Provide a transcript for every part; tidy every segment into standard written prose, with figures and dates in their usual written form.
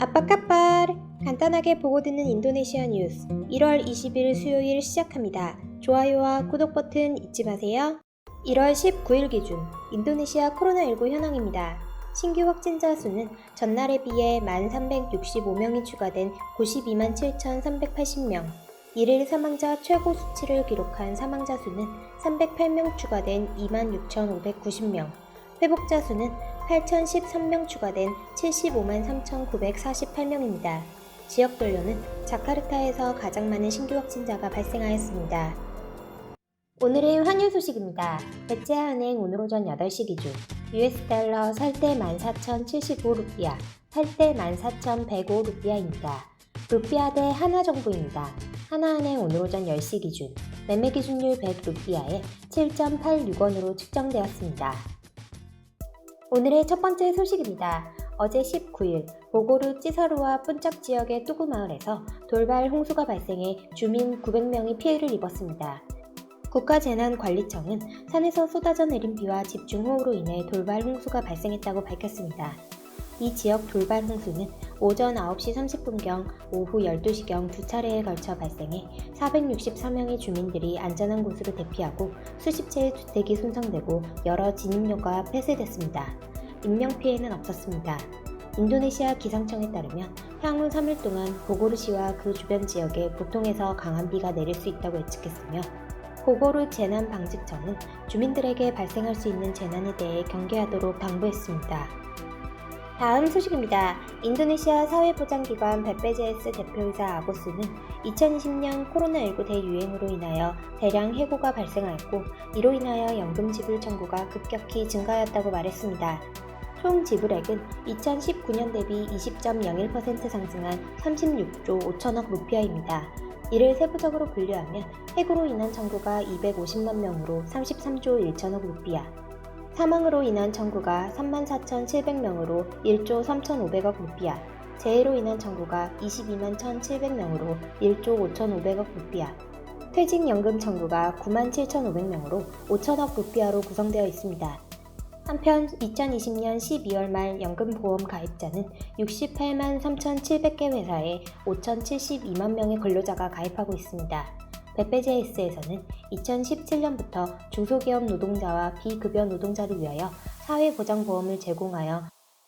아빠까빨! 간단하게 보고 듣는 인도네시아 뉴스 1월 20일 수요일 시작합니다. 좋아요와 구독 버튼 잊지 마세요. 1월 19일 기준 인도네시아 코로나19 현황입니다. 신규 확진자 수는 전날에 비해 1,365명이 추가된 92만 7,380명. 1일 사망자 최고 수치를 기록한 사망자 수는 308명 추가된 26,590명. 회복자 수는 8,013명 추가된 75만 3,948명입니다. 지역별로는 자카르타에서 가장 많은 신규 확진자가 발생하였습니다. 오늘의 환율 소식입니다. 베체아은행 오늘 오전 8시 기준 US 달러 살 때 14,075루피아, 팔 때 14,105루피아입니다. 루피아 대 하나정부입니다. 하나은행 오늘 오전 10시 기준 매매 기준율 100루피아에 7.86원으로 측정되었습니다. 오늘의 첫 번째 소식입니다. 어제 19일 보고르 찌사루와 푼짝 지역의 뚜구마을에서 돌발 홍수가 발생해 주민 900명이 피해를 입었습니다. 국가재난관리청은 산에서 쏟아져 내린 비와 집중호우로 인해 돌발 홍수가 발생했다고 밝혔습니다. 이 지역 돌발 홍수는 오전 9시 30분경, 오후 12시경 두 차례에 걸쳐 발생해 464명의 주민들이 안전한 곳으로 대피하고 수십 채의 주택이 손상되고 여러 진입로가 폐쇄됐습니다. 인명피해는 없었습니다. 인도네시아 기상청에 따르면 향후 3일 동안 보고르시와 그 주변 지역에 보통에서 강한 비가 내릴 수 있다고 예측했으며 보고르 재난방지청은 주민들에게 발생할 수 있는 재난에 대해 경계하도록 당부했습니다. 다음 소식입니다. 인도네시아 사회보장기관 BPJS 대표이사 아고스는 2020년 코로나19 대유행으로 인하여 대량 해고가 발생하였고 이로 인하여 연금 지불 청구가 급격히 증가하였다고 말했습니다. 총 지불액은 2019년 대비 20.01% 상승한 36조 5천억 루피아입니다. 이를 세부적으로 분류하면 해고로 인한 청구가 250만 명으로 33조 1천억 루피아, 사망으로 인한 청구가 34,700명으로 1조 3,500억 루피아, 재해로 인한 청구가 22만 1,700명으로 1조 5,500억 루피아, 퇴직연금 청구가 9만 7,500명으로 5천억 루피아로 구성되어 있습니다. 한편 2020년 12월 말 연금보험 가입자는 68만 3,700개 회사에 5,072만 명의 근로자가 가입하고 있습니다. BPJS에서는 2017년부터 중소기업 노동자와 비급여 노동자를 위하여 사회보장보험을 제공하여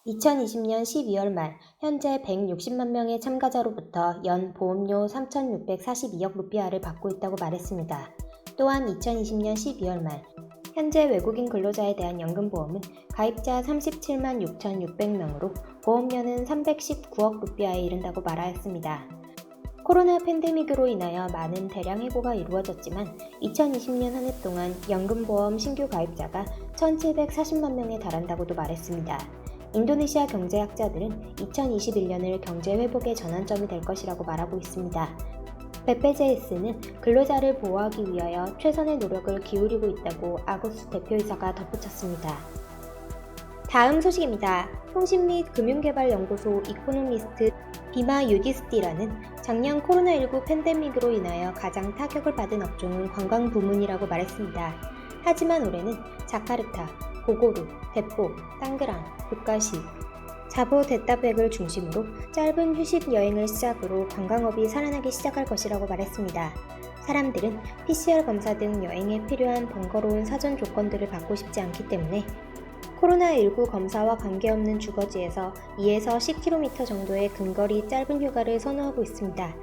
2020년 12월 말 현재 160만 명의 참가자로부터 연 보험료 3,642억 루피아를 받고 있다고 말했습니다. 또한 2020년 12월 말 현재 외국인 근로자에 대한 연금보험은 가입자 37만 6,600명으로 보험료는 319억 루피아에 이른다고 말하였습니다. 코로나 팬데믹으로 인하여 많은 대량 해고가 이루어졌지만 2020년 한 해 동안 연금보험 신규 가입자가 1,740만 명에 달한다고도 말했습니다. 인도네시아 경제학자들은 2021년을 경제회복의 전환점이 될 것이라고 말하고 있습니다. BPJS는 근로자를 보호하기 위하여 최선의 노력을 기울이고 있다고 아고스 대표이사가 덧붙였습니다. 다음 소식입니다. 통신 및 금융개발연구소 이코노미스트 비마 유디스티라는 작년 코로나19 팬데믹으로 인하여 가장 타격을 받은 업종은 관광 부문이라고 말했습니다. 하지만 올해는 자카르타, 보고르, 데포, 땅그랑, 부카시, 자보데타백을 중심으로 짧은 휴식 여행을 시작으로 관광업이 살아나기 시작할 것이라고 말했습니다. 사람들은 PCR 검사 등 여행에 필요한 번거로운 사전 조건들을 받고 싶지 않기 때문에 코로나19 검사와 관계없는 주거지에서 2에서 10km 정도의 근거리 짧은 휴가를 선호하고 있습니다.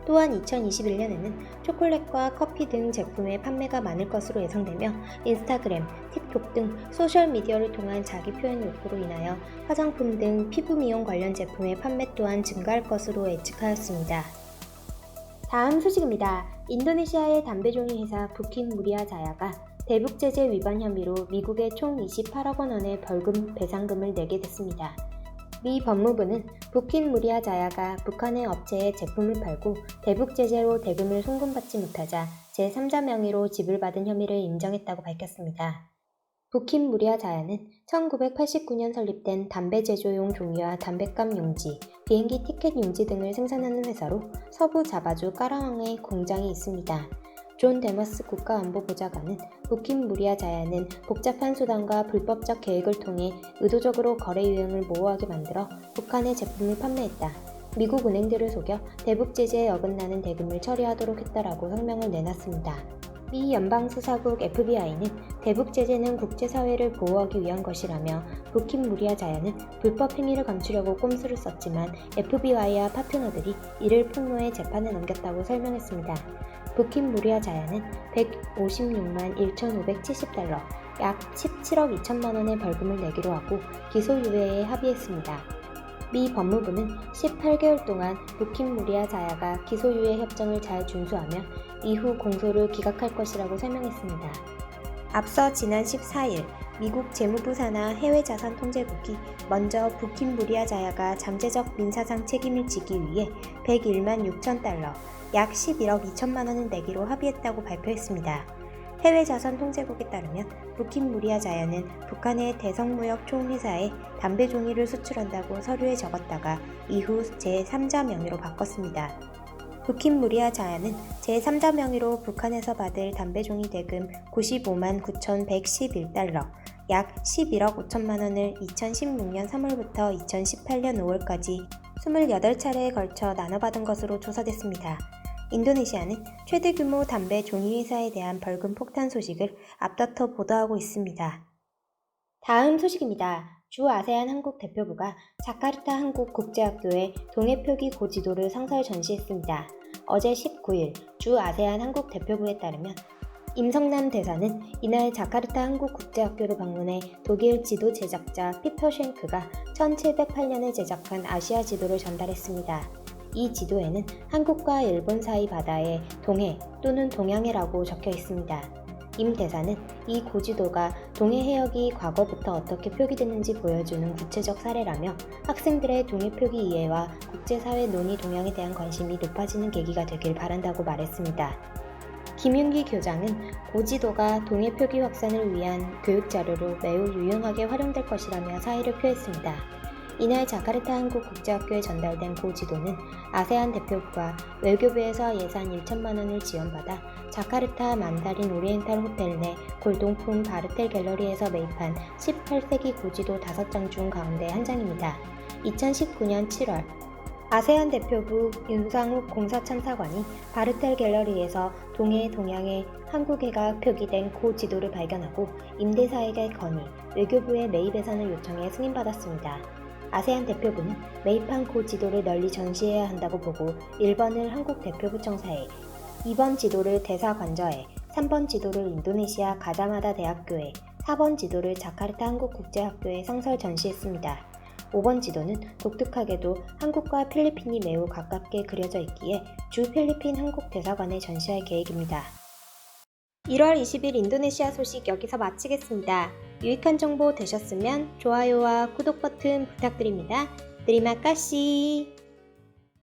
또한 2021년에는 초콜릿과 커피 등 제품의 판매가 많을 것으로 예상되며 인스타그램, 틱톡 등 소셜미디어를 통한 자기 표현 욕구로 인하여 화장품 등 피부 미용 관련 제품의 판매 또한 증가할 것으로 예측하였습니다. 다음 소식입니다. 인도네시아의 담배 종이 회사 부킨 무리아 자야가 대북 제재 위반 혐의로 미국에 총 28억 원의 벌금 배상금을 내게 됐습니다. 미 법무부는 부킨 무리아 자야가 북한의 업체에 제품을 팔고 대북 제재로 대금을 송금받지 못하자 제3자 명의로 지불받은 혐의를 인정했다고 밝혔습니다. 부킨 무리아 자야는 1989년 설립된 담배 제조용 종이와 담뱃감 용지, 비행기 티켓 용지 등을 생산하는 회사로 서부 자바주 까라왕에 공장이 있습니다. 존 데머스 국가안보보좌관은 부킨 무리아 자야는 복잡한 수단과 불법적 계획을 통해 의도적으로 거래 유형을 모호하게 만들어 북한의 제품을 판매했다. 미국 은행들을 속여 대북 제재에 어긋나는 대금을 처리하도록 했다라고 성명을 내놨습니다. 미 연방수사국 FBI는 대북 제재는 국제사회를 보호하기 위한 것이라며 부킨 무리아 자야는 불법 행위를 감추려고 꼼수를 썼지만 FBI와 파트너들이 이를 폭로해 재판에 넘겼다고 설명했습니다. 부킨 무리아 자야는 156만 1,570달러, 약 17억 2천만 원의 벌금을 내기로 하고 기소유예에 합의했습니다. 미 법무부는 18개월 동안 부킨 무리아 자야가 기소유예 협정을 잘 준수하며 이후 공소를 기각할 것이라고 설명했습니다. 앞서 지난 14일 미국 재무부 산하 해외자산통제국이 먼저 부킨 무리아 자야가 잠재적 민사상 책임을 지기 위해 101만 6천 달러, 약 11억 2천만 원을 내기로 합의했다고 발표했습니다. 해외자산통제국에 따르면 부킨 무리아 자야는 북한의 대성무역 총회사에 담배 종이를 수출한다고 서류에 적었다가 이후 제3자 명의로 바꿨습니다. 부킨 무리아 자야는 제3자 명의로 북한에서 받을 담배 종이 대금 95만 9,111달러, 약 11억 5천만 원을 2016년 3월부터 2018년 5월까지 28차례에 걸쳐 나눠받은 것으로 조사됐습니다. 인도네시아는 최대 규모 담배 종이 회사에 대한 벌금 폭탄 소식을 앞다퉈 보도하고 있습니다. 다음 소식입니다. 주 아세안 한국 대표부가 자카르타 한국국제학교에 동해 표기 고지도를 상설 전시했습니다. 어제 19일 주 아세안 한국 대표부에 따르면 임성남 대사는 이날 자카르타 한국국제학교를 방문해 독일 지도 제작자 피터 쉔크가 1708년에 제작한 아시아 지도를 전달했습니다. 이 지도에는 한국과 일본 사이 바다에 동해 또는 동양해라고 적혀 있습니다. 임 대사는 이 고지도가 동해 해역이 과거부터 어떻게 표기됐는지 보여주는 구체적 사례라며 학생들의 동해 표기 이해와 국제사회 논의 동향에 대한 관심이 높아지는 계기가 되길 바란다고 말했습니다. 김윤기 교장은 고지도가 동해 표기 확산을 위한 교육 자료로 매우 유용하게 활용될 것이라며 사의를 표했습니다. 이날 자카르타 한국국제학교에 전달된 고지도는 아세안 대표부가 외교부에서 예산 1천만 원을 지원받아 자카르타 만다린 오리엔탈 호텔 내 골동품 바르텔 갤러리에서 매입한 18세기 고지도 5장 중 가운데 한 장입니다. 2019년 7월 아세안 대표부 윤상욱 공사참사관이 바르텔 갤러리에서 동해 동양해 한국해가 표기된 고지도를 발견하고 임대사에게 건의, 외교부에 매입 예산을 요청해 승인받았습니다. 아세안 대표부는 매입한 고지도를 널리 전시해야 한다고 보고 1번을 한국 대표부 청사에, 2번 지도를 대사관저에, 3번 지도를 인도네시아 가자마다 대학교에, 4번 지도를 자카르타 한국국제학교에 상설 전시했습니다. 5번 지도는 독특하게도 한국과 필리핀이 매우 가깝게 그려져 있기에 주 필리핀 한국 대사관에 전시할 계획입니다. 1월 20일 인도네시아 소식 여기서 마치겠습니다. 유익한 정보 되셨으면 좋아요와 구독 버튼 부탁드립니다. 드리마카시.